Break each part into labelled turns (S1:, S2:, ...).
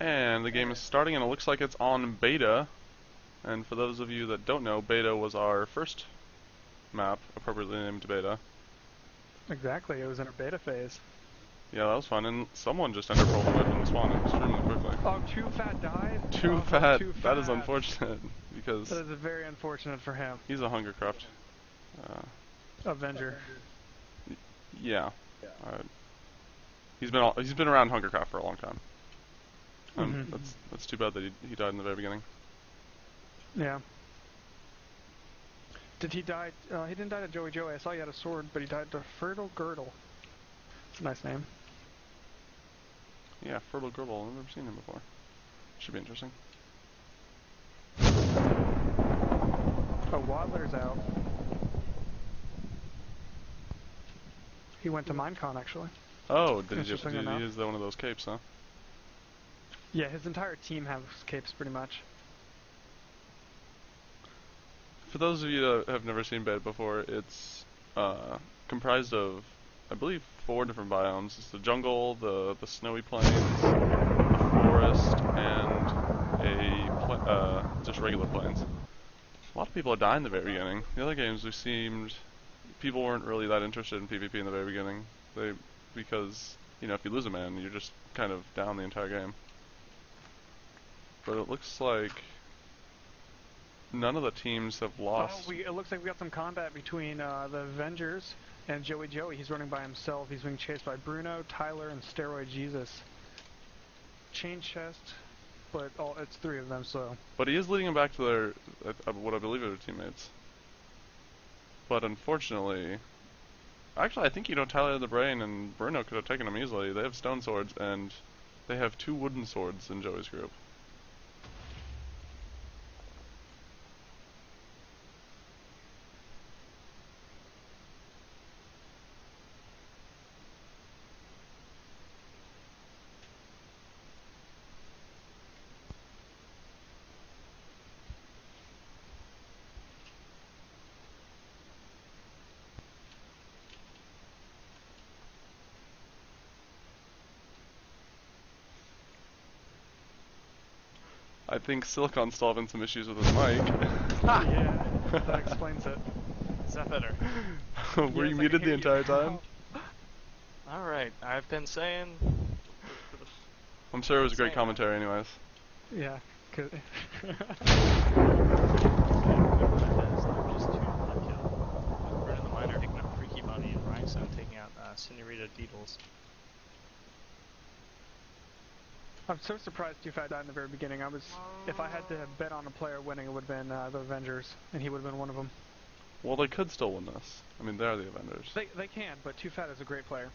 S1: And the game is starting, and it looks like it's on beta. And for those of you that don't know, beta was our first map, appropriately named beta.
S2: Exactly, it was in a beta phase.
S1: Yeah, that was fun, and someone just enterpoled the weapon and spawned extremely quickly.
S2: Oh, Too Fat died?
S1: Too
S2: Oh,
S1: fat.
S2: Too Fat.
S1: That is unfortunate, because
S2: That is very unfortunate for him.
S1: he's a Hungercraft.
S2: Avenger.
S1: Yeah. He's been around Hungercraft for a long time. That's too bad that he died in the very beginning.
S2: Yeah. Did he die? He didn't die to Joey Joey. I saw he had a sword, but he died to Fertile Girdle. It's a nice name.
S1: Yeah, Fertile Girdle. I've never seen him before. Should be interesting.
S2: Oh, Wadler's out. He went to Minecon, actually.
S1: Oh, did he use one of those capes, huh?
S2: Yeah, his entire team has capes, pretty much.
S1: For those of you that have never seen beta before, it's comprised of, I believe, 4 different biomes. It's the jungle, the snowy plains, the forest, and just regular plains. A lot of people die in the very beginning. The other games, people weren't really that interested in PvP in the very beginning. Because, if you lose a man, you're just kind of down the entire game. But it looks like none of the teams have lost.
S2: Oh, it looks like we got some combat between the Avengers and Joey Joey. He's running by himself. He's being chased by Bruno, Tyler, and Steroid Jesus. Chain chest, but it's 3 of them, so...
S1: But he is leading them back to their, what I believe are their teammates. But unfortunately... Actually, I think, Tyler the Brain and Bruno could have taken him easily. They have stone swords, and they have 2 wooden swords in Joey's group. I think Silicon's still having some issues with his mic.
S2: Yeah, that explains it.
S3: Is that better?
S1: Were you muted the entire time?
S3: Alright, I've been saying...
S1: I'm sure it was a great commentary anyways.
S2: Yeah.
S3: Just 2 Burn in the Miner taking out Freaky Bunny and Rhinestone taking out Senorita Deedles.
S2: I'm so surprised Too Fat died in the very beginning. If I had to bet on a player winning, it would have been the Avengers, and he would have been one of them.
S1: Well, they could still win this. I mean, they are the Avengers.
S2: They can, but Too Fat is a great player.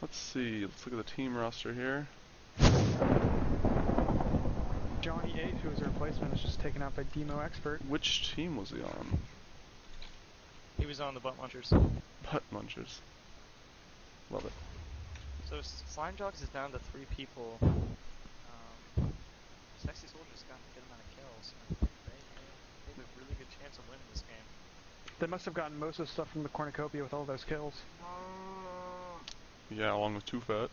S1: Let's see. Let's look at the team roster here.
S2: Johnny 8, who was a replacement, is just taken out by Demo Expert.
S1: Which team was he on?
S3: He was on the Butt Munchers.
S1: Butt Munchers. Love it.
S3: So Slime Jogs is down to 3 people. Sexy Soldiers got a good amount of kills. I think they have a really good chance of winning this game.
S2: They must have gotten most of the stuff from the Cornucopia with all those kills.
S1: Yeah, along with Too Fat.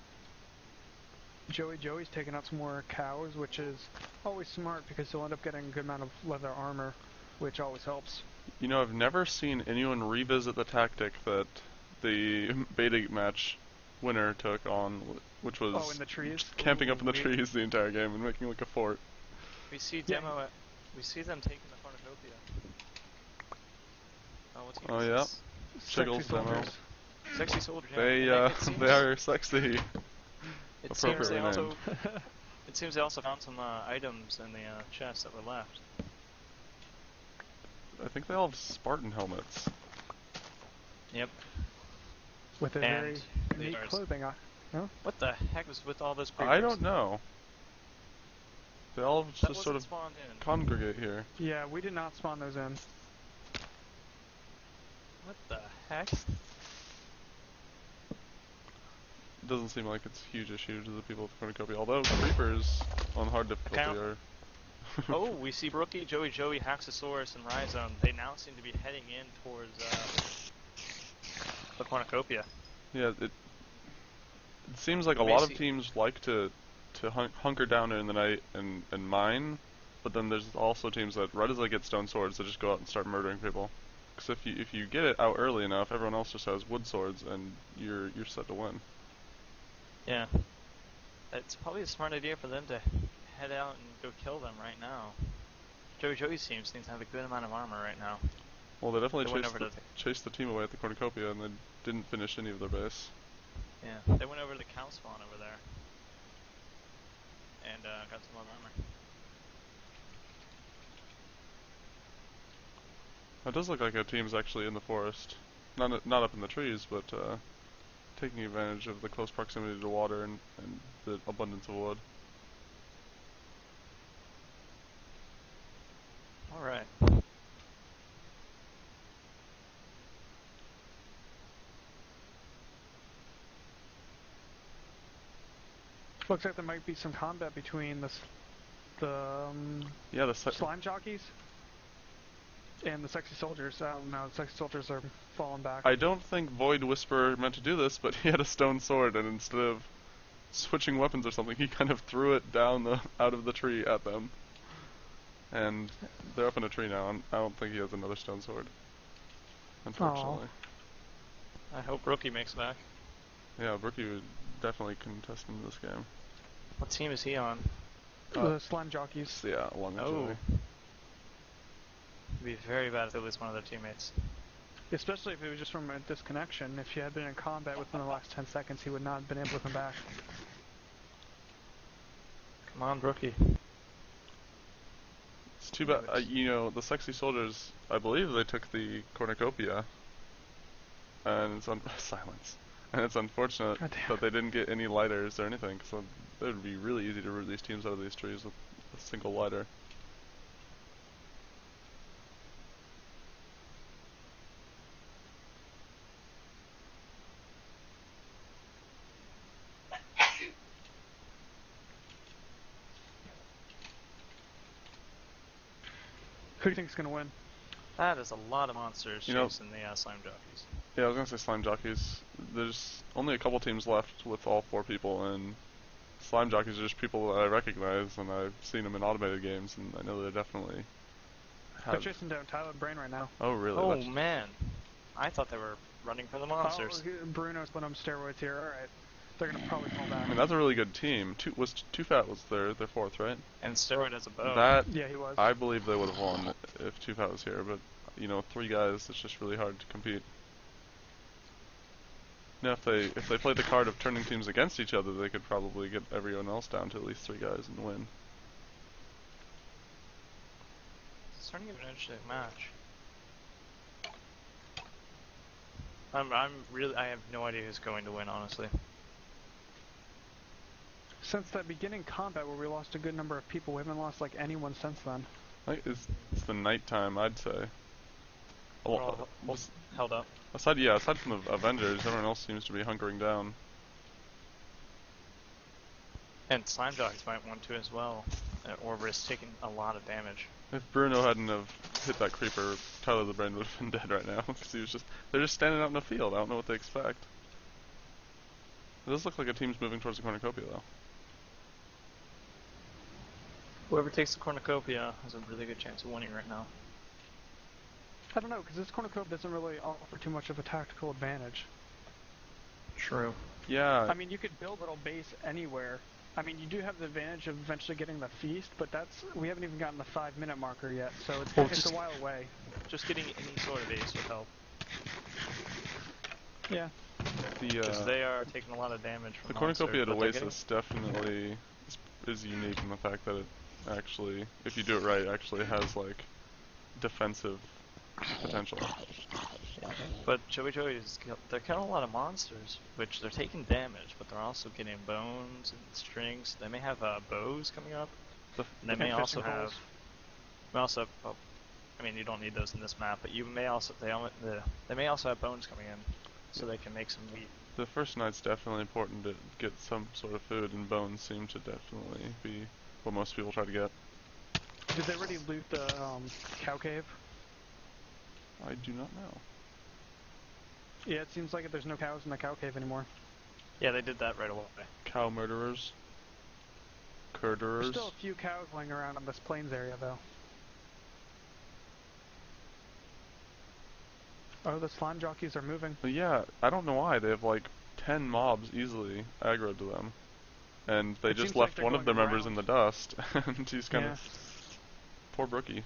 S2: Joey's taking out some more cows, which is always smart because he'll end up getting a good amount of leather armor, which always helps.
S1: I've never seen anyone revisit the tactic that the beta match winner took on, which was
S2: in the trees?
S1: camping up in the trees the entire game and making like a fort.
S3: We see them taking the Cornucopia.
S1: Oh yeah, Shiggle's demo.
S3: Sexy Soldiers.
S1: They are sexy.
S3: It seems they also found some items in the chest that were left.
S1: I think they all have Spartan helmets.
S3: Yep.
S2: With a very neat clothing on. No?
S3: What the heck was with all those creepers?
S1: I don't know. They all just sort of
S3: spawned in.
S1: congregate here.
S2: Yeah, we did not spawn those in.
S3: What the heck?
S1: It doesn't seem like it's a huge issue to the people with Cornucopia, although creepers on hard difficulty are...
S3: Oh, we see Brookie, Joey, Haxosaurus, and Rhizome. They now seem to be heading in towards the Cornucopia.
S1: Yeah, it seems like a lot of teams like to hunker down in the night and mine, but then there's also teams that right as they get stone swords, they just go out and start murdering people. Because if you get it out early enough, everyone else just has wood swords, and you're set to win.
S3: Yeah. It's probably a smart idea for them to head out and go kill them right now. Joey's team seems to have a good amount of armor right now.
S1: Well, they definitely chased the team away at the Cornucopia, and they didn't finish any of their base.
S3: Yeah, they went over to the cow spawn over there. And got some more armor.
S1: It does look like a team's actually in the forest. Not up in the trees, but taking advantage of the close proximity to water and the abundance of wood.
S3: Alright.
S2: Looks like there might be some combat between the slime jockeys and the sexy soldiers. I don't know, the sexy soldiers are falling back.
S1: I don't think Void Whisperer meant to do this, but he had a stone sword, and instead of switching weapons or something, he kind of threw it down out of the tree at them. And they're up in a tree now, and I don't think he has another stone sword, unfortunately.
S3: I hope Rookie makes it back.
S1: Yeah, Rookie would definitely contest into this game.
S3: What team is he on?
S2: The slime jockeys.
S1: Yeah, along with Joey.
S3: It'd be very bad if they lose one of their teammates.
S2: Especially if it was just from a disconnection. If he had been in combat within the last 10 seconds, he would not have been able to come back.
S3: Come on, Rookie.
S1: It's too bad, you know, the sexy soldiers, I believe they took the Cornucopia, and it's silence. And it's unfortunate that they didn't get any lighters or anything, because it would be really easy to root these teams out of these trees with a single lighter.
S2: Who do you think is going to win?
S3: That is a lot of monsters chasing the slime jockeys.
S1: Yeah, I was going to say slime jockeys. There's only a couple teams left with all 4 people, and slime jockeys are just people that I recognize, and I've seen them in automated games, and I know they're definitely
S2: They're chasing down Tyler Brain right now.
S1: Oh, really?
S3: Oh, man. I thought they were running for the monsters.
S2: Oh, Bruno's putting on steroids here. Alright. They're going to probably fall back.
S1: I mean, that's a really good team. Too Fat was their 4th, right?
S3: And Steroid has a bow.
S2: Yeah, he was.
S1: I believe they would have won if Too Fat was here, but, you know, 3 guys, it's just really hard to compete. Now, if they play the card of turning teams against each other, they could probably get everyone else down to at least 3 guys and win.
S3: It's starting to get an interesting match. I have no idea who's going to win, honestly.
S2: Since that beginning combat where we lost a good number of people, we haven't lost like anyone since then.
S1: It's the nighttime, I'd say.
S3: All held up.
S1: Aside from the Avengers, everyone else seems to be hunkering down.
S3: And slime jockeys might want to as well, or risk taking a lot of damage.
S1: If Bruno hadn't have hit that creeper, Tyler the Brain would have been dead right now, because they're just standing out in the field. I don't know what they expect. It does look like a team's moving towards the Cornucopia, though.
S3: Whoever takes the Cornucopia has a really good chance of winning right now.
S2: I don't know, because this Cornucopia doesn't really offer too much of a tactical advantage.
S3: True.
S1: Yeah.
S2: I mean, you could build a little base anywhere. I mean, you do have the advantage of eventually getting the feast, but we haven't even gotten the 5-minute marker yet, so it's a while away.
S3: Just getting any sort of base would help.
S2: Yeah.
S1: Because
S3: they are taking a lot of damage from
S1: the Cornucopia at Oasis definitely is unique in the fact that it actually, if you do it right, actually has like defensive potential.
S3: But they're killing a lot of monsters, which they're taking damage, but they're also getting bones and strings. They may have bows coming up. They may also have. I mean, you don't need those in this map, but you may also they may also have bones coming in, so they can make some meat.
S1: The first night's definitely important to get some sort of food, and bones seem to definitely be what most people try to get.
S2: Did they already loot the cow cave?
S1: I do not know.
S2: Yeah, it seems like there's no cows in the cow cave anymore.
S3: Yeah, they did that right away.
S1: Cow murderers.
S2: There's
S1: Curderers.
S2: still a few cows laying around on this plains area, though. Oh, the slime jockeys are moving.
S1: But yeah, I don't know why. They have like 10 mobs easily aggroed to them. And they
S2: It
S1: just
S2: seems like
S1: left
S2: they're
S1: one of
S2: going
S1: their members in
S2: around.
S1: the dust. And he's kind
S2: Yeah.
S1: of... Poor Brookie.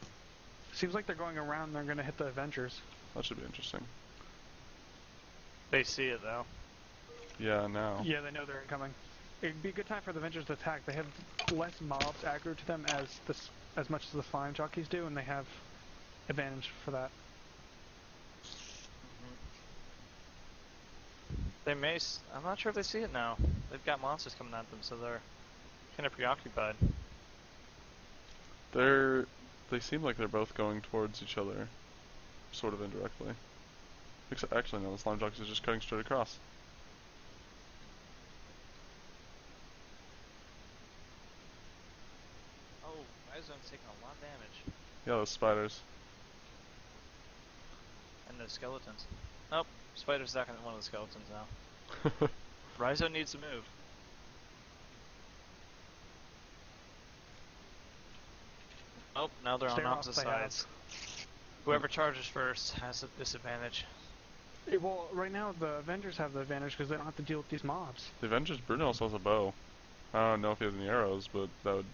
S2: Seems like they're going around. They're going to hit the Avengers.
S1: That should be interesting.
S3: They see it though.
S1: Yeah, now.
S2: Yeah, they know they're incoming. It'd be a good time for the Avengers to attack. They have less mobs aggroed to them as much as the slime jockeys do, and they have advantage for that.
S3: They may. I'm not sure if they see it now. They've got monsters coming at them, so they're kind of preoccupied.
S1: They seem like they're both going towards each other, sort of indirectly. Except, actually, no, the slime jockeys are just cutting straight across.
S3: Oh, Rhizome's taking a lot of damage.
S1: Yeah, those spiders.
S3: And the skeletons. Nope, Spider's attacking one of the skeletons now. Rhizome needs to move. Oh, now they're
S2: Stay
S3: on
S2: off,
S3: opposite
S2: they
S3: sides. Whoever charges first has a disadvantage.
S2: Well, right now the Avengers have the advantage because they don't have to deal with these mobs.
S1: The Avengers, Bruno also has a bow. I don't know if he has any arrows, but that would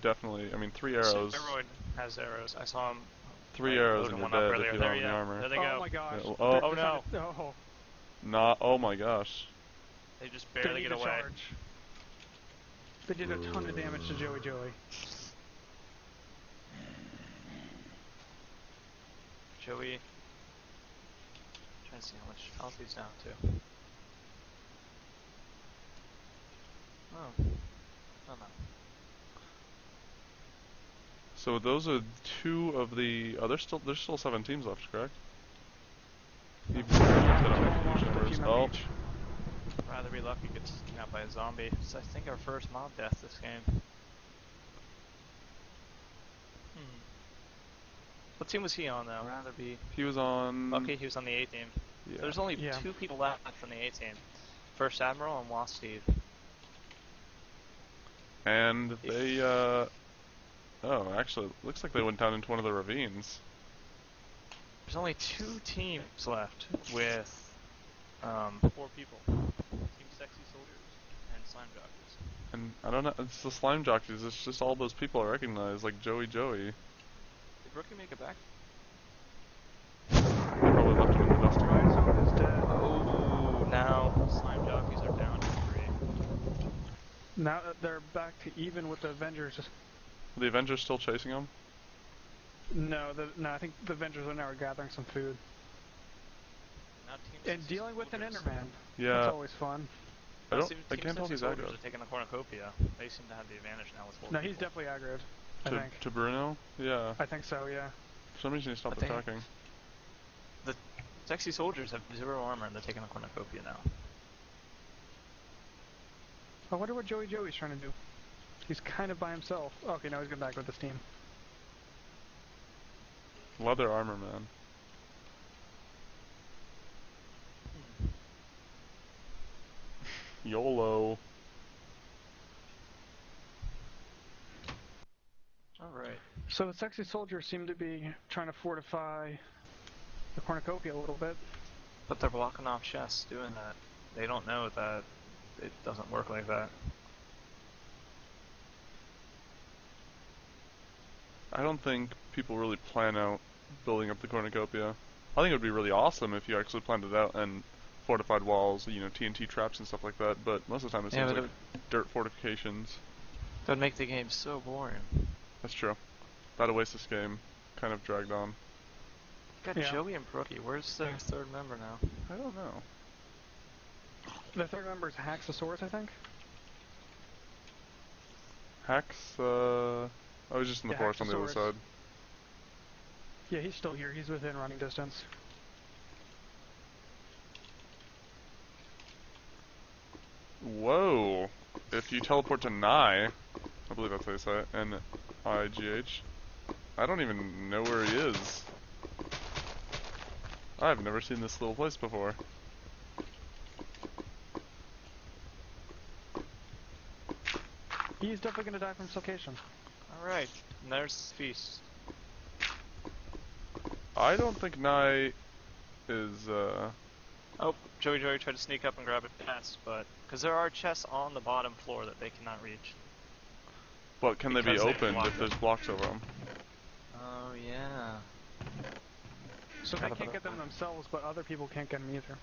S1: definitely, I mean, 3 arrows.
S3: Steroid has arrows. I saw him.
S1: 3 arrows and you're dead if you don't have any
S3: There
S1: armor.
S3: they
S2: Oh
S3: go.
S2: my gosh.
S1: Yeah,
S2: They're
S3: oh
S2: trying
S3: no.
S2: to- oh,
S1: Not, oh my gosh.
S3: They just
S2: they
S3: barely
S2: need
S3: get
S2: to
S3: away.
S2: charge. They did a ton of damage to Joey Joey.
S3: Joey. Trying to see how much health he's down to. Oh. Oh no.
S1: So those are 2 of the, oh, there's still 7 teams left, correct? Even if
S2: Oh.
S3: Rather be lucky to get taken out by a zombie. It's I think our first mob death this game. What team was he on though? Rather be
S1: He was on...
S3: lucky he was on the A team.
S1: Yeah.
S3: There's only 2 people left from the A team. First Admiral and Wasp Steve.
S1: And they, oh, actually, it looks like they went down into one of the ravines.
S3: There's only 2 teams left with 4 people. Team Sexy Soldiers and Slime Jockeys.
S1: And I don't know, it's the slime jockeys, it's just all those people I recognize, like Joey.
S3: Did Rookie make it back?
S1: Probably left him in the dust again.
S2: Rhizome is dead.
S3: Oh, now Slime Jockeys are down to 3.
S2: Now they're back to even with the Avengers.
S1: Are the Avengers still chasing him?
S2: No, I think the Avengers are now gathering some food.
S3: Now Team
S2: And
S3: Sexy
S2: dealing with an
S3: Soldiers.
S2: Enderman.
S1: Yeah.
S2: That's always fun.
S1: I
S3: Team
S1: can't tell if
S3: Sexy
S1: he's
S3: Soldiers
S1: aggroed.
S3: are taking the Cornucopia. They seem to have the advantage now with 4
S2: No,
S3: people.
S2: he's definitely aggroed. I think.
S1: To Bruno? Yeah.
S2: I think so, yeah.
S1: For some reason he stopped
S3: But they-
S1: attacking.
S3: The Sexy Soldiers have 0 armor and they're taking the Cornucopia now.
S2: I wonder what Joey's trying to do. He's kind of by himself. Okay, now he's going back with this team.
S1: Leather armor, man. YOLO.
S3: Alright.
S2: So the Sexy Soldiers seem to be trying to fortify the Cornucopia a little bit.
S3: But they're blocking off chests doing that. They don't know that it doesn't work like that.
S1: I don't think people really plan out building up the Cornucopia. I think it would be really awesome if you actually planned it out and fortified walls, you know, TNT traps and stuff like that, but most of the time it seems like dirt fortifications.
S3: That would make the game so boring.
S1: That's true. That'd waste this game. Kind of dragged on.
S3: Got
S2: Yeah.
S3: Joey and Brookie. Where's their 3rd member now?
S1: I don't know.
S2: The third member is Haxosaurus, I think.
S1: Hax, I was just in the
S2: Yeah,
S1: forest on the other
S2: Haxosaurus.
S1: side.
S2: Yeah, he's still here. He's within running distance.
S1: Whoa! If you teleport to Nigh, I believe that's how you say it, N-I-G-H, I don't even know where he is. I've never seen this little place before.
S2: He's definitely gonna die from suffocation.
S3: Alright, there's the feast.
S1: I don't think Nye is,
S3: Oh, Joey tried to sneak up and grab a chest, but... Because there are chests on the bottom floor that they cannot reach.
S1: But can they be
S3: Because they
S1: opened
S3: block
S1: if there's blocks over them?
S3: Oh, yeah.
S2: So they can't get them themselves, but other people can't get them either.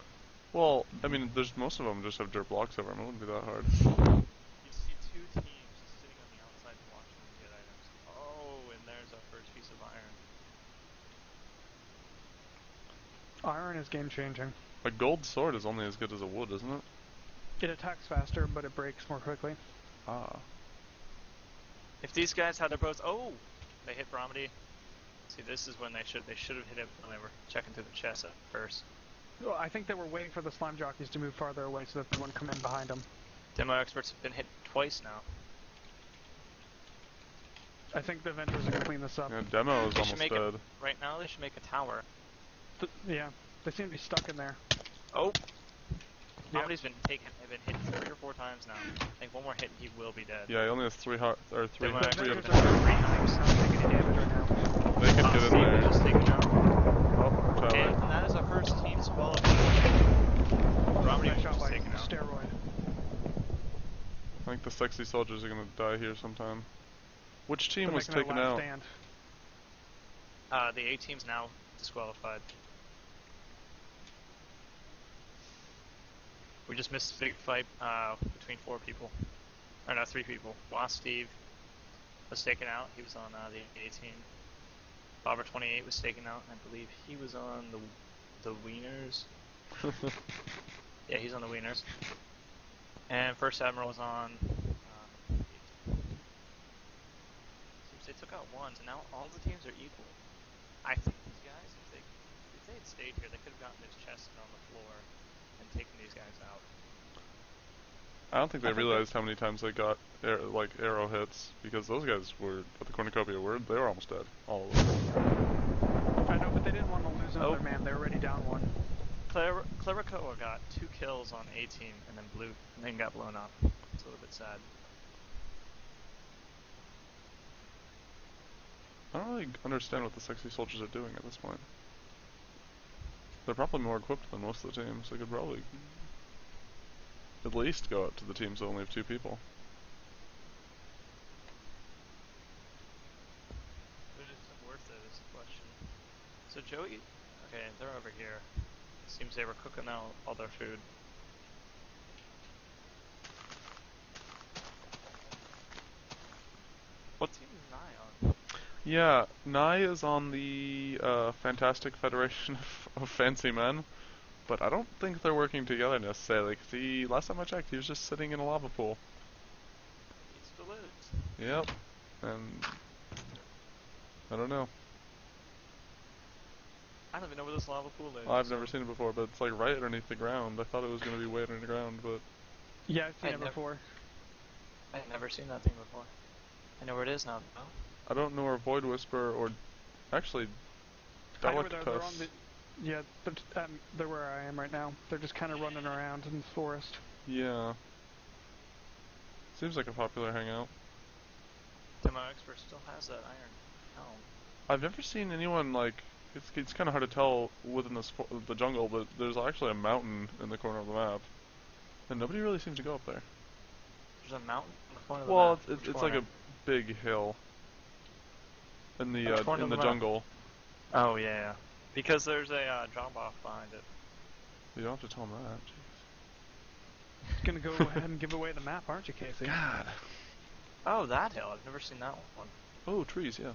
S1: Well, I mean, most of them just have dirt blocks over them. It wouldn't be that hard.
S3: You see two teams just sitting on the outside watching them get items. Oh, and there's our first piece of iron.
S2: Iron is game changing.
S1: A gold sword is only as good as a wood, isn't it?
S2: It attacks faster, but it breaks more quickly.
S1: Ah.
S3: If these guys had their bows, oh, they hit Bromedy. See, this is when they should have hit it when they were checking through the chest at first.
S2: Well, I think they were waiting for the slime jockeys to move farther away so that they wouldn't come in behind them.
S3: Demo experts have been hit twice now.
S2: I think the Avengers are gonna clean this up.
S1: Yeah, Demo is
S3: They should
S1: almost
S3: make
S1: dead.
S3: right now they should make a tower.
S2: Yeah, they seem to be stuck in there.
S3: Oh,
S2: Yep.
S3: Bromedy's been hit 3 or 4 times now. I think one more hit and he will be dead.
S1: Yeah, he only has three
S3: Demo
S1: of
S2: Avengers
S1: them.
S2: are doing 3 times, not taking any damage right now.
S1: They can get in
S3: Steve
S1: there.
S3: just taken out.
S1: Oh,
S3: Okay,
S1: Tyler.
S3: and that is our first team disqualified. Bromedy
S2: Nice
S3: was
S2: shot
S3: just
S2: by
S3: taken out.
S2: steroid.
S1: I think the sexy soldiers are gonna die here sometime. Which team
S2: They're
S1: was
S2: making their
S1: taken
S2: last
S1: out?
S2: stand.
S3: The A team's now disqualified. We just missed a big fight between 4 people. Or no, 3 people. Lost Steve was taken out. He was on the A team. Bobber 28 was taken out, and I believe he was on the Wieners. Yeah, he's on the Wieners. And First Admiral was on. Seems they took out one, so now all the teams are equal. I think these guys, if they had stayed here, they could have gotten this chest on the floor and taken these guys out.
S1: I don't think they realized how many times they got arrow hits, because those guys were at the Cornucopia they were almost dead, all of them.
S2: I know, but they didn't want to lose another man. They were already down one.
S3: Claricoa got 2 kills on A team and then got blown up. It's a little bit sad.
S1: I don't really understand what the sexy soldiers are doing at this point. They're probably more equipped than most of the teams. They could probably at least go out to the teams that only have 2 people.
S3: But is it worth it is the question. So Joey, okay, they're over here. Seems they were cooking out all their food. What team is Nye on?
S1: Yeah, Nye is on the Fantastic Federation of Fancy Men, but I don't think they're working together necessarily, because last time I checked, he was just sitting in a lava pool.
S3: He still is.
S1: Yep, and I don't know.
S3: I don't even know where this lava pool is.
S1: I've never seen it before, but it's like right underneath the ground. I thought it was going to be way underground, but...
S2: Yeah, I've seen it before.
S3: I've never seen that thing before. I know where it is now, though.
S1: I don't know where Void Whisper or... Actually,
S2: I know where they're on
S1: Delictus...
S2: the... Yeah, they're where I am right now. They're just kind of running around in the forest.
S1: Yeah. Seems like a popular hangout.
S3: Demo Expert still has that iron helm.
S1: I've never seen anyone, like... It's kind of hard to tell within the jungle, but there's actually a mountain in the corner of the map. And nobody really seems to go up there.
S3: There's a mountain in the corner of the map.
S1: Well, it's like a big hill. In the jungle.
S3: Oh, yeah. Because there's a drop-off behind it.
S1: You don't have to tell them that, jeez.
S2: Gonna go ahead and give away the map, aren't you, Casey?
S1: God.
S3: Oh, that hill. I've never seen that one.
S1: Oh, trees, yeah.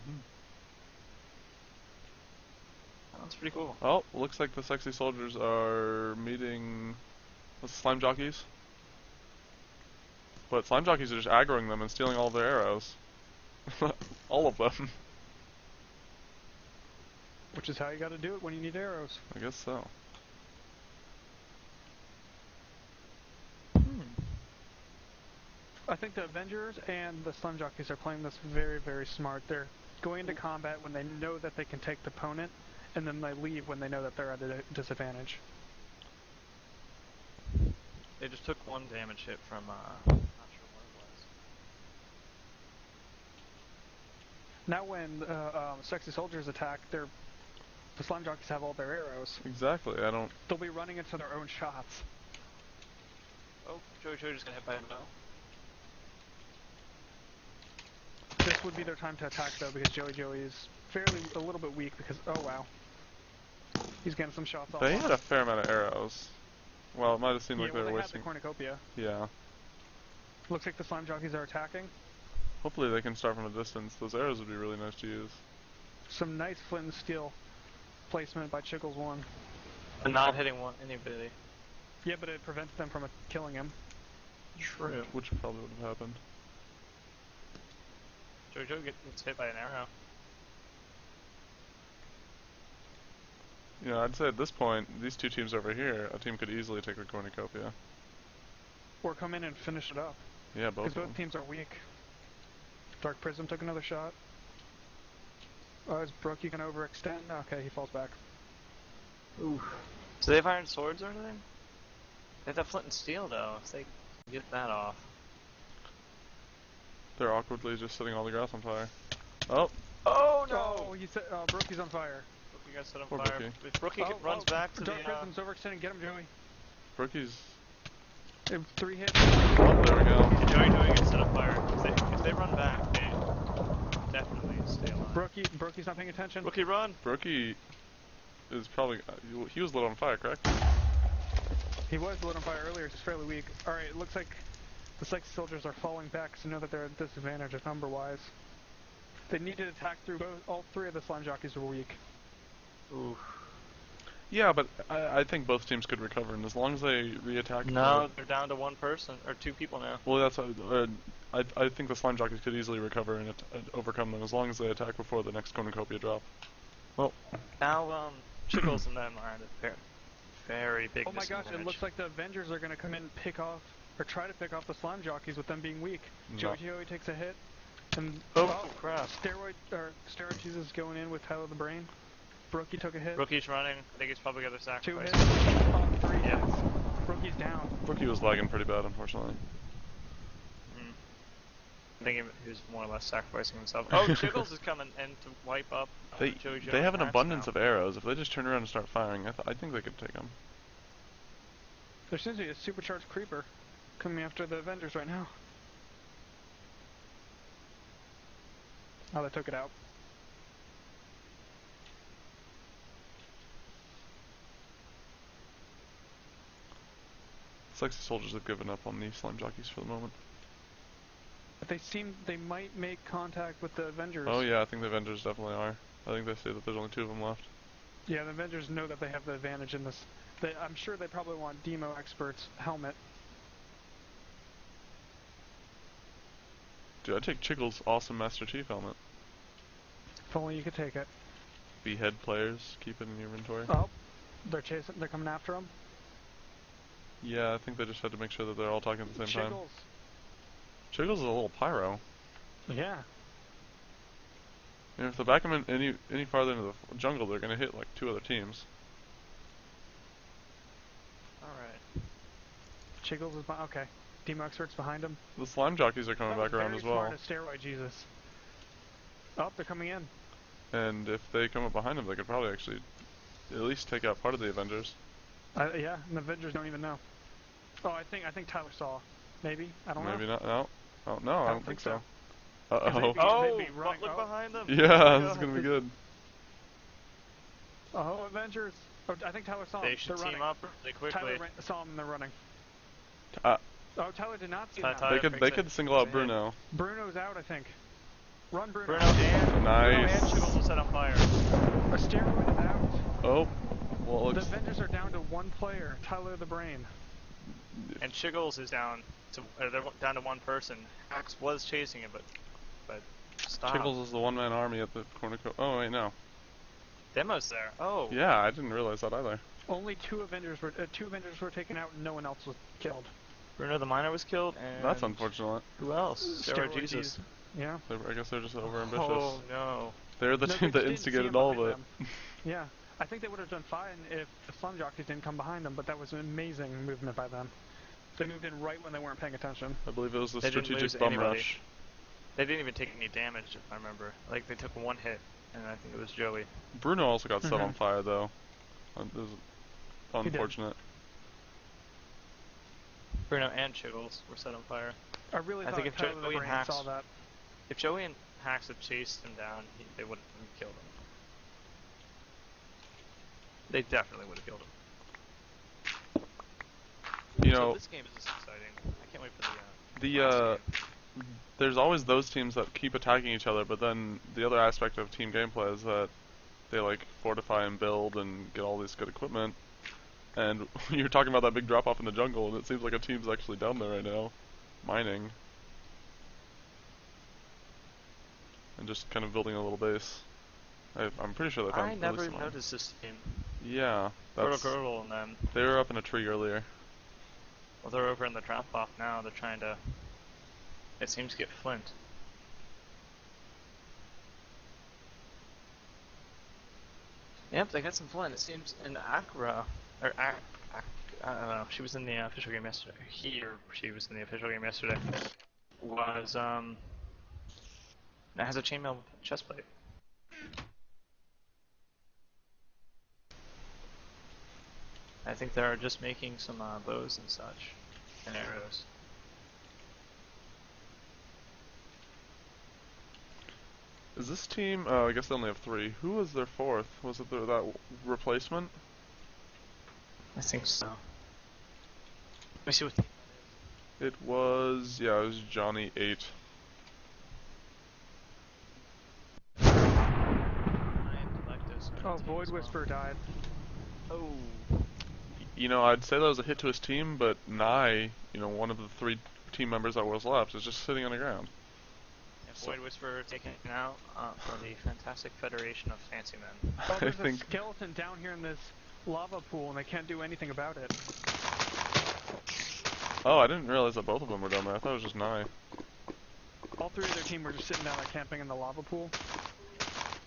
S3: That's pretty cool.
S1: Oh, looks like the sexy soldiers are meeting the slime jockeys. But slime jockeys are just aggroing them and stealing all of their arrows. All of them.
S2: Which is how you gotta do it when you need arrows.
S1: I guess so.
S2: I think the Avengers and the Slime Jockeys are playing this very, very smart. They're going into combat when they know that they can take the opponent, and then they leave when they know that they're at a disadvantage.
S3: They just took 1 damage hit from, not sure what it was.
S2: Now when sexy soldiers attack, the slime jockeys have all their arrows.
S1: Exactly, I don't...
S2: They'll be running into their own shots.
S3: Oh, Joey just got hit by a bow.
S2: This would be their time to attack though, because Joey is a little bit weak because, oh wow. He's getting some shots off.
S1: They had a fair amount of arrows. Well, it might have seemed like they were wasting...
S2: had the Cornucopia.
S1: Yeah.
S2: Looks like the slime jockeys are attacking.
S1: Hopefully they can start from a distance. Those arrows would be really nice to use.
S2: Some nice flint and steel placement by Chickles 1.
S3: And not hitting anybody.
S2: Yeah, but it prevents them from killing him.
S3: True.
S1: Which probably would have happened.
S3: Joey gets hit by an arrow.
S1: You know, I'd say at this point, these two teams over here, a team could easily take the Cornucopia.
S2: Or come in and finish it up.
S1: Yeah, both of
S2: Because
S1: them.
S2: both teams are weak. Dark Prism took another shot. Oh, is Brookie gonna overextend? Okay, he falls back.
S3: Ooh. Do they have iron swords or anything? They have that flint and steel though, if they get that off.
S1: They're awkwardly just setting all the grass on fire. Oh!
S2: Oh no! Oh, he said, Brookie's on fire.
S3: Brookie got set on
S1: Poor
S3: fire.
S1: Brookie.
S3: If Brookie runs back to
S2: Dark
S3: the...
S2: Prism's overextending, get him, Joey.
S1: Brookie's...
S2: 3 hits.
S1: Oh, there we go.
S3: Joey gets set on fire. If they run back, they definitely stay alive.
S2: Brooke's not paying attention.
S3: Brookie, run!
S1: Brookie is probably... he was lit on fire, correct?
S2: He was lit on fire earlier, he's fairly weak. Alright, it looks like the sexy soldiers are falling back, so know that they're at a disadvantage number-wise. They need to attack through all 3 of the slime jockeys were weak.
S3: Ooh.
S1: Yeah, but I think both teams could recover, and as long as they re-attack...
S3: No, they're down to 1 person, or 2 people now.
S1: Well, that's... I think the slime jockeys could easily recover and overcome them, as long as they attack before the next Cornucopia drop.
S3: Well, now, Chickles and them are at a very big
S2: Oh my gosh, it looks like the Avengers are gonna come in and pick off, or try to pick off the slime jockeys with them being weak.
S1: No.
S2: Joey takes a hit, and...
S3: Oh crap.
S2: Steroid Jesus going in with Tyler the Brain. Brookie took a hit.
S3: Rookie's running. I think he's probably got a
S2: 2
S3: sacrifice.
S2: hits. Oh, 3
S3: Yeah.
S2: hits. Brookie's down.
S1: Brookie was lagging pretty bad, unfortunately.
S3: I think he was more or less sacrificing himself. Oh, Chickles is coming in to wipe up Joey.
S1: They have an abundance of arrows. If they just turn around and start firing, I think they could take them.
S2: There seems to be a supercharged creeper coming after the Avengers right now. Oh, they took it out.
S1: Sexy soldiers have given up on the slime jockeys for the moment.
S2: But they might make contact with the Avengers.
S1: Oh yeah, I think the Avengers definitely are. I think they say that there's only 2 of them left.
S2: Yeah, the Avengers know that they have the advantage in this. I'm sure they probably want Demo Expert's helmet.
S1: Dude, I'd take Chickle's awesome Master Chief helmet.
S2: If only you could take it.
S1: Behead players, keep it in your inventory.
S2: Oh, they're coming after him.
S1: Yeah, I think they just had to make sure that they're all talking at the same time.
S2: Chickles.
S1: Chickles is a little pyro.
S2: Yeah.
S1: And if they back them in any farther into the jungle, they're gonna hit like 2 other teams.
S3: Alright.
S2: Chickles is behind. Okay. Demo Expert's behind him.
S1: The slime jockeys are coming back around as well.
S2: Very smart of Steroid Jesus. Oh, they're coming in.
S1: And if they come up behind them, they could probably actually at least take out part of the Avengers.
S2: Yeah, and the Avengers don't even know. Oh, I think Tyler saw. Maybe? I don't know.
S1: Maybe not. No. Oh, no, I don't think so.
S2: Uh-oh.
S3: Oh,
S2: They'd be running.
S3: look behind them.
S1: Yeah, this is gonna be good.
S2: Oh, Avengers. Oh, I think Tyler saw them.
S3: They should
S2: They're
S3: team
S2: running.
S3: up really quickly.
S2: Tyler saw them and they're running.
S1: Uh,
S2: Oh, Tyler did not see
S3: Tyler
S2: them.
S1: they could single out Bruno.
S2: Bruno's out, I think. Run, Bruno.
S3: Bruno and
S1: Nice.
S3: Bruno and Chickles are set on fire.
S2: A Steroid is out.
S1: Oh, well, it
S2: The
S1: looks...
S2: Avengers are down to 1 player, Tyler the Brain.
S3: And Chickles is down to they're down to 1 person. Axe was chasing it, but stop.
S1: Chickles is the 1-man army at the Cornucopia. Oh, wait, no.
S3: Demo's there. Oh.
S1: Yeah, I didn't realize that either.
S2: Only 2 Avengers were taken out and no one else was killed.
S3: Bruno the Miner was killed, and
S1: That's unfortunate.
S3: who else? Steroid Jesus.
S2: Yeah.
S1: I guess they're just overambitious.
S3: Oh no.
S1: They're the team that instigated all of it.
S2: Yeah. I think they would have done fine if the Slum Jockeys didn't come behind them, but that was an amazing movement by them. They moved in right when they weren't paying attention.
S1: I believe it was the
S3: They didn't
S1: strategic
S3: lose
S1: bum
S3: anybody.
S1: rush.
S3: They didn't even take any damage, if I remember. Like, they took one hit, and I think it was Joey.
S1: Bruno also got set on fire, though. It was unfortunate.
S3: Bruno and Chiggles were set on fire.
S2: I really thought
S3: if
S2: Tyler
S3: Joey
S2: the Brain saw that.
S3: If Joey and Hax had chased him down, they would have killed him. They definitely would have killed him.
S1: You
S3: So
S1: know,
S3: this game is just exciting. I can't wait for the last game.
S1: there's always those teams that keep attacking each other, but then the other aspect of team gameplay is that they like fortify and build and get all this good equipment. And you're talking about that big drop off in the jungle, and it seems like a team's actually down there right now, mining, and just kind of building a little base. I'm pretty sure they found.
S3: I never noticed this team.
S1: Yeah, that's.
S3: Girdle and them.
S1: They were up in a tree earlier.
S3: Well, they're over in the drop off now. They're trying to. It seems to get Flint. Yep, they got some Flint. It seems in Akra, or I don't know. She was in the official game yesterday. She was in the official game yesterday. Was it has a chainmail chestplate. I think they're just making some bows and such, and arrows.
S1: Is this team? Oh, I guess they only have 3. Who was their 4th? Was it that replacement?
S3: I think so. Let me see what.
S1: It was. Yeah, it was Johnny 8.
S2: Oh, Void Whisperer died.
S3: Oh.
S1: You know, I'd say that was a hit to his team, but Nye, one of the 3 team members that was left, is just sitting on the ground.
S3: Void Whisperer taken out for the Fantastic Federation of Fancy Men.
S2: Oh, there's a skeleton down here in this lava pool, and they can't do anything about it.
S1: Oh, I didn't realize that both of them were down there. I thought it was just Nye.
S2: All 3 of their team were just sitting down there camping in the lava pool.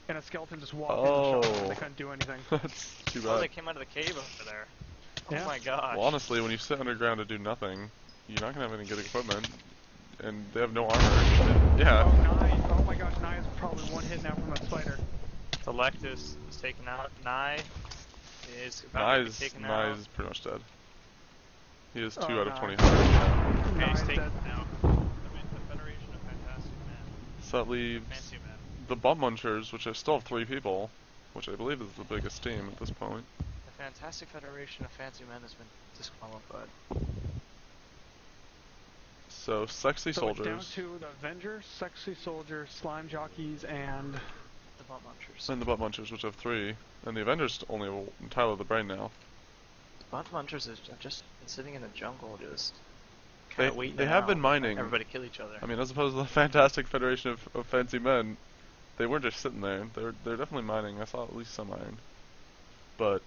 S2: And a skeleton just walked in the shop, and they couldn't do anything.
S1: That's too bad.
S3: Oh, they came out of the cave over there.
S2: Yeah.
S3: Oh my gosh.
S1: Well, honestly, when you sit underground to do nothing, you're not going to have any good equipment. And they have no armor. Yeah.
S2: Oh, Nye. Oh my gosh, Nye is probably 1 hit now from that spider.
S3: The Lectus is taken out. Nye is about to be taken out.
S1: Nye is pretty much dead. He is 2 out of 20.
S3: Okay, he's taken
S2: dead.
S3: out. The Federation of Fantastic Men.
S1: So that leaves
S3: Fancy Men.
S1: the Bum Munchers, which I still have 3 people, which I believe is the biggest team at this point.
S3: The Fantastic Federation of Fancy Men has been disqualified.
S1: So, Sexy Soldiers.
S2: It's down to the Avengers, Sexy Soldiers, Slime Jockeys, and
S3: The Butt Munchers.
S1: And the Butt Munchers, which have 3. And the Avengers only have Tyler the Brain now.
S3: The Butt Munchers have just been sitting in the jungle, just
S1: They have been mining.
S3: Everybody kill each other.
S1: I mean, as opposed to the Fantastic Federation of Fancy Men, they weren't just sitting there. They're definitely mining. I saw at least some iron. But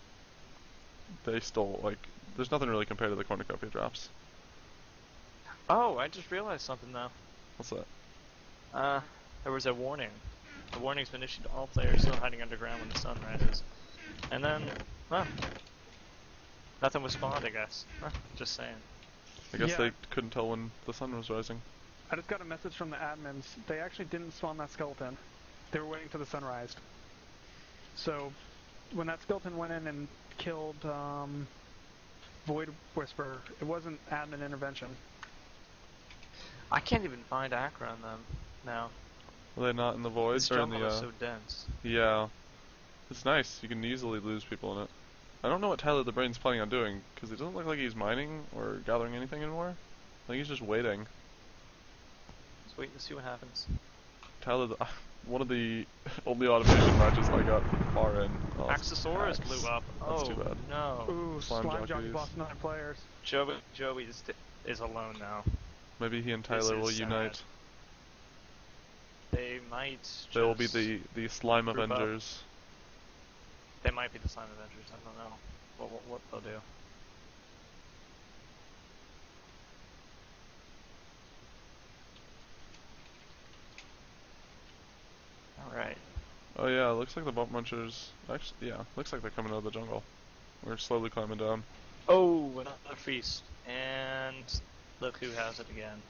S1: they still, there's nothing really compared to the Cornucopia drops.
S3: Oh, I just realized something though.
S1: What's that?
S3: There was a warning. The warning's been issued to all players still hiding underground when the sun rises. And then, nothing was spawned, I guess. Just saying.
S1: I guess they couldn't tell when the sun was rising.
S2: I just got a message from the admins. They actually didn't spawn that skeleton. They were waiting till the sun rised. So, when that skeleton went in and killed Void Whisperer, it wasn't admin intervention.
S3: I can't even find Akra on them now.
S1: Are they not in the voids or in the?
S3: This jungle is so dense.
S1: Yeah, it's nice. You can easily lose people in it. I don't know what Tyler the Brain's planning on doing because it doesn't look like he's mining or gathering anything anymore. I think he's just waiting.
S3: Just waiting to see what happens.
S1: Tyler, one of the only automation matches I got far in. Oh,
S3: Axosaurus blew up.
S1: That's too bad.
S3: No.
S2: Ooh, Slime Jockey lost 9 players.
S3: Joey is alone now.
S1: Maybe he and Tyler will unite.
S3: They might.
S1: They will be the Slime Avengers.
S3: They might be the Slime Avengers. I don't know what they'll do. All right.
S1: Oh yeah, looks like the bump munchers. Actually, yeah, looks like they're coming out of the jungle. We're slowly climbing down.
S3: Oh, another feast. And look who has it again.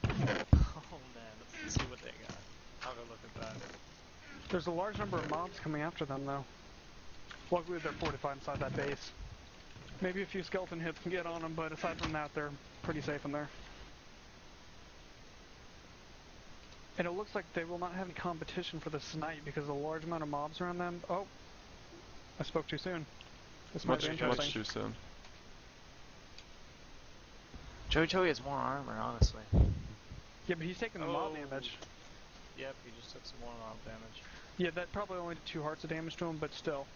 S3: Oh man, let's see what they got. I'll go look at that.
S2: There's a large number of mobs coming after them, though. Luckily, they're fortified inside that base. Maybe a few skeleton hits can get on them, but aside from that, they're pretty safe in there. And it looks like they will not have any competition for the snipe because of the large amount of mobs around them. Oh, I spoke too soon. This might be interesting.
S1: Much too soon.
S3: Joey has more armor, honestly.
S2: Yeah, but he's taking the mob damage.
S3: Yep, he just took some more mob damage.
S2: Yeah, that probably only did 2 hearts of damage to him, but still.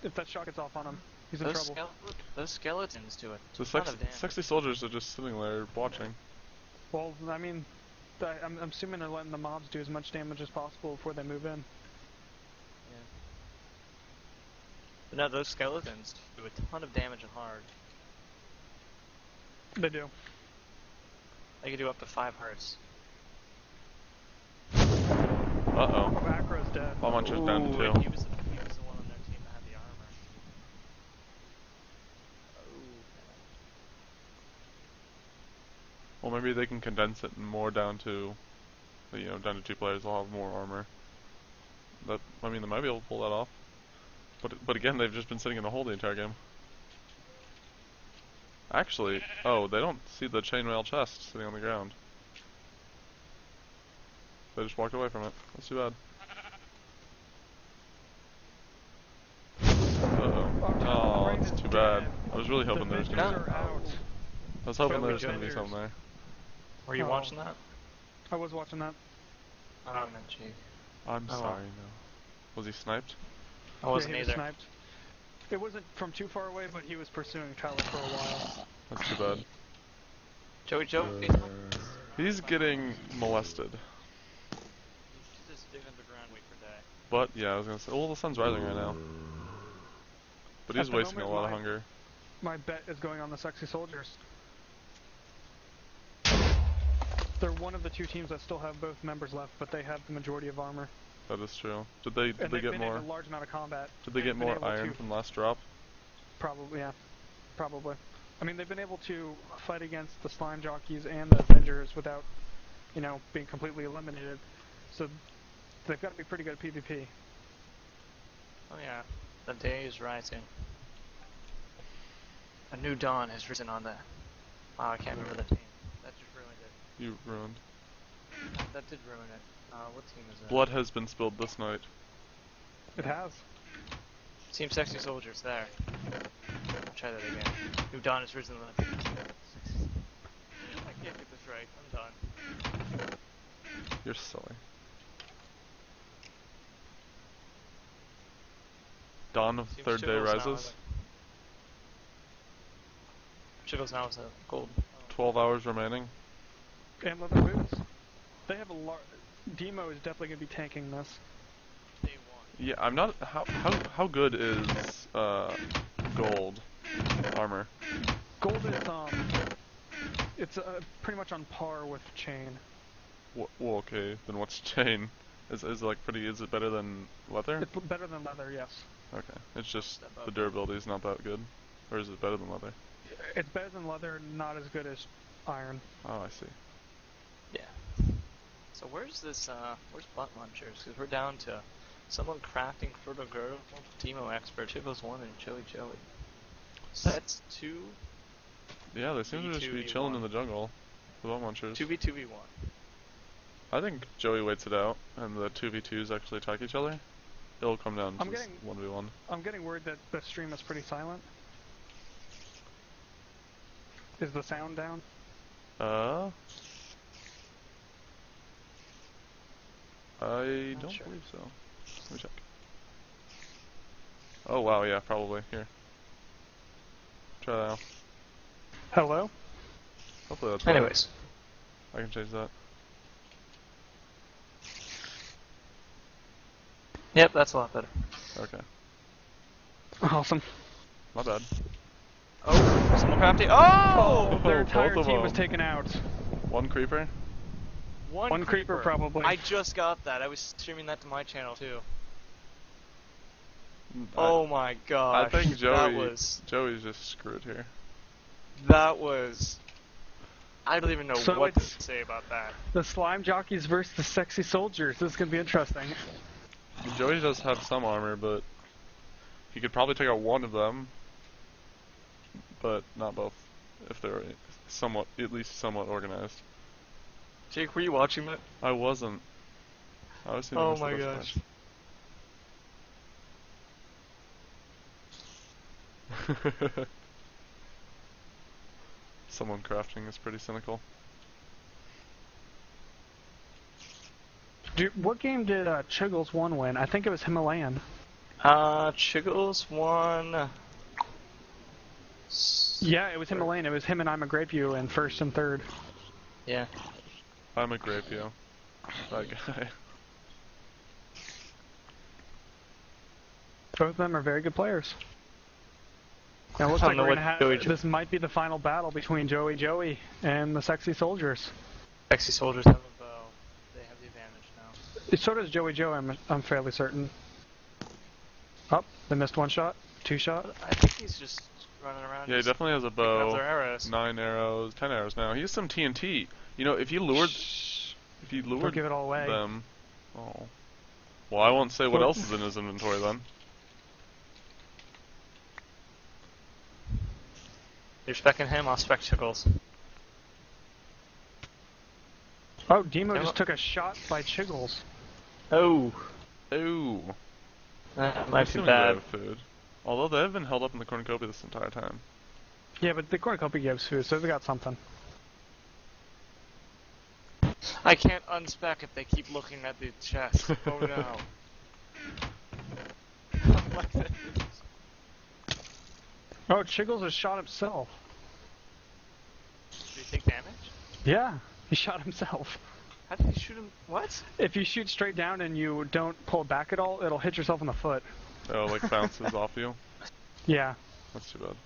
S2: If that shot gets off on him, he's in trouble.
S3: Those skeletons do it.
S1: The sexy soldiers are just sitting there watching.
S2: Well, I mean, I'm assuming they're letting the mobs do as much damage as possible before they move in.
S3: Yeah. But no, those skeletons do a ton of damage and hard.
S2: They do.
S3: They can do up to 5 hearts.
S1: Uh-oh.
S2: Macro's dead.
S1: Ball muncher's down to 2.
S3: He was the one on their team that had the armor.
S1: Well, maybe they can condense it more down to, down to 2 players. They'll have more armor. I mean, they might be able to pull that off. But again, they've just been sitting in the hole the entire game. Actually, they don't see the chainmail chest sitting on the ground. They just walked away from it. That's too bad. Oh, it's too bad. I was really hoping there was gonna be. I was hoping there was gonna be something there.
S3: Were you watching that?
S2: I was watching that.
S3: I don't know, Jake.
S1: I'm sorry, no. Was he sniped?
S3: I wasn't
S2: he
S3: either.
S2: Was sniped. It wasn't from too far away, but he was pursuing Tyler for a while.
S1: That's too bad.
S3: Joey,
S1: he's getting molested.
S3: He's just digging underground, wait for day.
S1: But yeah, I was gonna say, well, the sun's rising right now. But he's wasting a lot of hunger.
S2: My bet is going on the sexy soldiers. They're one of the 2 teams that still have both members left, but they have the majority of armor.
S1: That is true. Did they get more?
S2: In a large amount of combat.
S1: Did they get more iron from last drop?
S2: Probably, yeah. Probably. I mean, they've been able to fight against the slime jockeys and the Avengers without, being completely eliminated. So they've got to be pretty good at PvP.
S3: Oh yeah, the day is rising. A new dawn has risen on the. Wow, I can't remember the team. That just ruined it.
S1: You ruined.
S3: That did ruin it. What team is that?
S1: Blood has been spilled this night.
S2: It has.
S3: Team Sexy Soldiers, there. Try that again. New dawn has risen on the. I can't get this right. I'm done.
S1: You're silly. Dawn of third day rises.
S3: Shiggles now is a gold.
S1: 12 hours remaining.
S2: And leather boots. They have a large. Demo is definitely going to be tanking this.
S3: Day 1.
S1: Yeah, I'm not. How good is gold armor?
S2: Gold is it's pretty much on par with chain.
S1: Well, okay. Then what's chain? Is it like pretty? Is it better than leather?
S2: It's better than leather, yes.
S1: Okay. It's just the durability is not that good, or is it better than leather?
S2: It's better than leather, not as good as iron.
S1: Oh, I see.
S3: Yeah. So where's where's Butt Munchers? Because we're down to someone crafting for the girl, Demo expert, Shiggles 1, and Joey. So that's 2.
S1: Yeah, they seem to just be chilling in the jungle. The Butt Munchers.
S3: 2v2v1.
S1: I think Joey waits it out, and the 2v2s actually attack each other. It'll come down to 1v1.
S2: I'm getting worried that the stream is pretty silent. Is the sound down?
S1: I don't believe so. Let me check. Oh wow, yeah, probably. Here. Try that now.
S2: Hello?
S1: Hopefully that's better.
S3: Anyways.
S1: I can change that.
S3: Yep, that's a lot better.
S1: Okay.
S2: Awesome.
S1: My bad.
S3: Oh, someone crafty. Oh!
S2: Their entire
S1: both of
S2: team was
S1: them.
S2: taken out.
S1: One creeper.
S2: One creeper probably.
S3: I just got that. I was streaming that to my channel too. Oh my gosh.
S1: I think
S3: Joey's
S1: just screwed here.
S3: That was... I don't even know
S2: So
S3: what to
S2: it's-
S3: say about that.
S2: The slime jockeys versus the sexy soldiers. This is gonna be interesting.
S1: Joey does have some armor, but he could probably take out one of them, but not both, if they're at least somewhat organized.
S3: Jake, were you watching that?
S1: I wasn't. I was seeing
S3: Oh
S1: the
S3: my
S1: rest of
S3: gosh.
S1: the stuff. Someone crafting is pretty cynical.
S2: Dude, what game did Chiggles 1 win? I think it was Himalayan.
S3: Chiggles won...
S2: Yeah, it was Himalayan. It was him and I'm a Grapeview in first and third.
S3: Yeah.
S1: I'm a Grapio. That guy.
S2: Both of them are very good players. Now it looks
S3: I
S2: like
S3: don't
S2: we're
S3: know
S2: gonna
S3: what
S2: have,
S3: Joey-
S2: this might be the final battle between Joey and the sexy soldiers.
S3: Sexy soldiers have a bow. They have the advantage now.
S2: So does Joey, I'm fairly certain. Oh, they missed one shot, two shot.
S3: I think he's just running around.
S1: Yeah, he
S3: just
S1: definitely has a
S3: picking up
S1: bow.
S3: their arrows.
S1: 9 arrows, 10 arrows now. He has some TNT. You know, if you lured
S2: Don't give it all away.
S1: them, oh. Well, I won't say what else is in his inventory then.
S3: You're specking him, I'll spec Chiggles.
S2: Oh, Demo just took a shot by Chiggles.
S3: Oh.
S1: Ooh.
S3: That
S1: I'm
S3: might be
S1: assuming they
S3: bad.
S1: have food. Although they have been held up in the Cornucopia this entire time.
S2: Yeah, but the Cornucopia gives food, so they got something.
S3: I can't unspec if they keep looking at the chest. Oh no. Like this.
S2: Oh, Chiggles has shot himself.
S3: Did he take damage?
S2: Yeah, he shot himself.
S3: How did he shoot him? What?
S2: If you shoot straight down and you don't pull back at all, it'll hit yourself in the foot.
S1: Oh, like bounces off you?
S2: Yeah.
S1: That's too bad.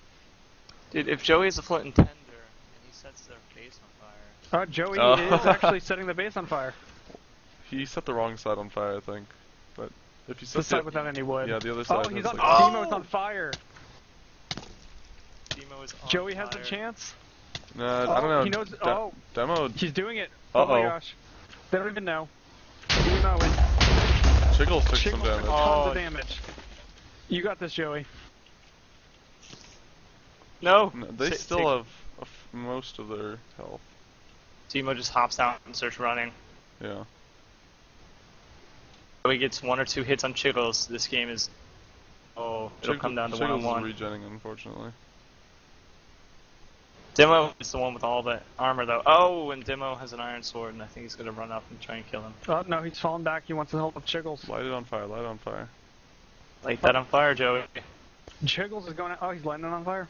S3: Dude, if Joey's a flint and tender and he sets their base on fire.
S2: Joey
S1: Oh.
S2: is actually setting the base on fire.
S1: He set the wrong side on fire, I think. But if you set
S2: The side without any wood.
S1: Yeah, the other side
S2: Oh, he's
S1: has
S2: on.
S1: like...
S2: Demo's on fire.
S3: Demo is on
S2: Joey
S3: fire.
S2: has a chance.
S1: Nah, I don't know.
S2: He knows. Oh,
S1: Demo...
S2: he's doing it. Oh my
S1: Uh-oh.
S2: gosh. They don't even know. Demo is.
S1: Chiggles took
S2: Chiggles
S1: some
S2: took
S1: damage.
S2: tons of damage. You got this, Joey.
S3: No.
S1: No, they still have most of their health.
S3: Demo just hops out and starts running.
S1: Yeah.
S3: Joey gets 1 or 2 hits on Chiggles. This game is... Oh, it'll come down to
S1: Chiggles
S3: 1-on-1.
S1: is regenning, unfortunately.
S3: Demo is the one with all the armor, though. Oh, and Demo has an iron sword, and I think he's gonna run up and try and kill him.
S2: Oh no, he's falling back. He wants to help with Chiggles.
S1: Light it on fire, light it on fire.
S3: Light that on fire, Joey.
S2: Chiggles is going. Oh, he's lighting it on fire.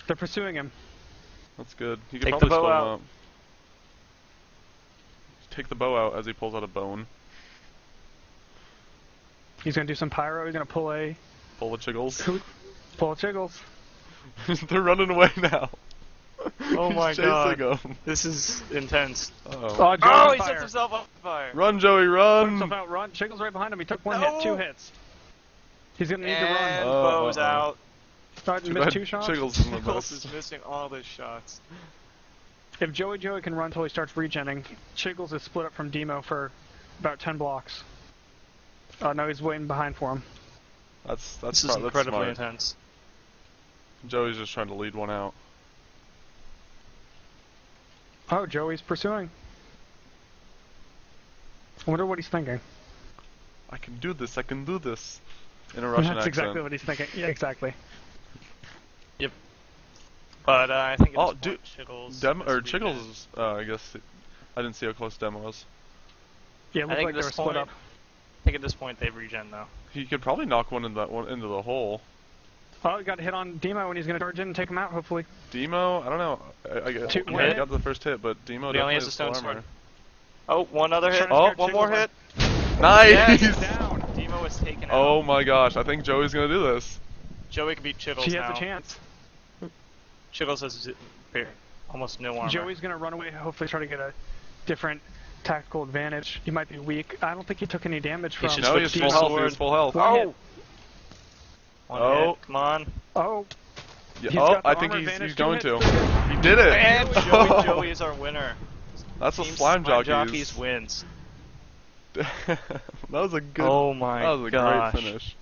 S2: They're pursuing him.
S1: That's good. He could
S3: Take the
S1: probably
S3: bow
S1: split him
S3: out.
S1: up. Take the bow out as he pulls out a bone.
S2: He's gonna do some pyro. He's gonna pull a
S1: Pull the Chiggles.
S2: Chiggles.
S1: They're running away now.
S3: Oh my
S1: He's chasing
S3: god.
S1: them.
S3: This is intense.
S1: Uh-oh.
S2: Oh, Joey's
S3: Oh,
S2: on
S3: he
S2: fire.
S3: sets himself on fire.
S1: Run, Joey,
S2: Put
S1: run!
S2: himself out. Run. Chiggles right behind him. He took one
S3: No.
S2: hit, 2 hits. He's gonna need
S3: And
S2: to run.
S3: bow's
S1: Uh-oh.
S3: out.
S2: Start
S1: Too
S2: miss
S1: bad
S2: 2 shots.
S1: Chiggles is in the
S3: Chiggles
S1: best.
S3: is missing all his shots.
S2: If Joey can run until he starts regenning, Chiggles is split up from Demo for about 10 blocks. Oh no, he's waiting behind for him.
S1: That's
S3: This is
S1: that's
S3: incredibly
S1: smart.
S3: intense.
S1: Joey's just trying to lead one out.
S2: Oh, Joey's pursuing. I wonder what he's thinking.
S1: I can do this, I can do this. In a Russian
S2: That's
S1: accent.
S2: exactly what he's thinking. Yeah, exactly.
S3: But I think at
S1: Oh,
S3: this
S1: dude,
S3: point, Chiggles.
S1: Chiggles is, I guess, I didn't see how close Demo was.
S2: Yeah, it
S3: I
S2: looked
S3: think
S2: like
S3: at
S2: they were
S3: this
S2: split
S3: point,
S2: up.
S3: I think at this point they've regen though.
S1: He could probably knock one into the hole.
S2: Oh, he got a hit on Demo and he's gonna charge in and take him out, hopefully.
S1: Demo, I don't know.
S2: Two-
S1: He
S2: one hit?
S1: got the first hit, but Demo
S3: He only
S1: definitely
S3: has a
S1: has
S3: stone
S1: full armor.
S3: sword. Oh, one other hit.
S2: Trying to
S3: Oh,
S2: scare
S3: one more
S2: Chiggles
S3: hit.
S1: Nice!
S3: Yes,
S2: He's down.
S3: Demo is taken out.
S1: Oh my gosh, I think Joey's gonna do this.
S3: Joey can beat Chiggles
S2: He
S3: now.
S2: has a chance.
S3: Chiggles has almost no armor.
S2: Joey's gonna run away, hopefully try to get a different tactical advantage. He might be weak. I don't think he took any damage from.
S1: No, he's full health. He's full health.
S2: Oh!
S3: One hit, come on.
S2: Oh!
S1: Yeah, I think he's going to. He did it!
S3: And Joey is our winner.
S1: That's
S3: Team
S1: a slime
S3: jockeys wins.
S1: That was a good.
S3: Oh my
S1: That was a
S3: gosh.
S1: great finish.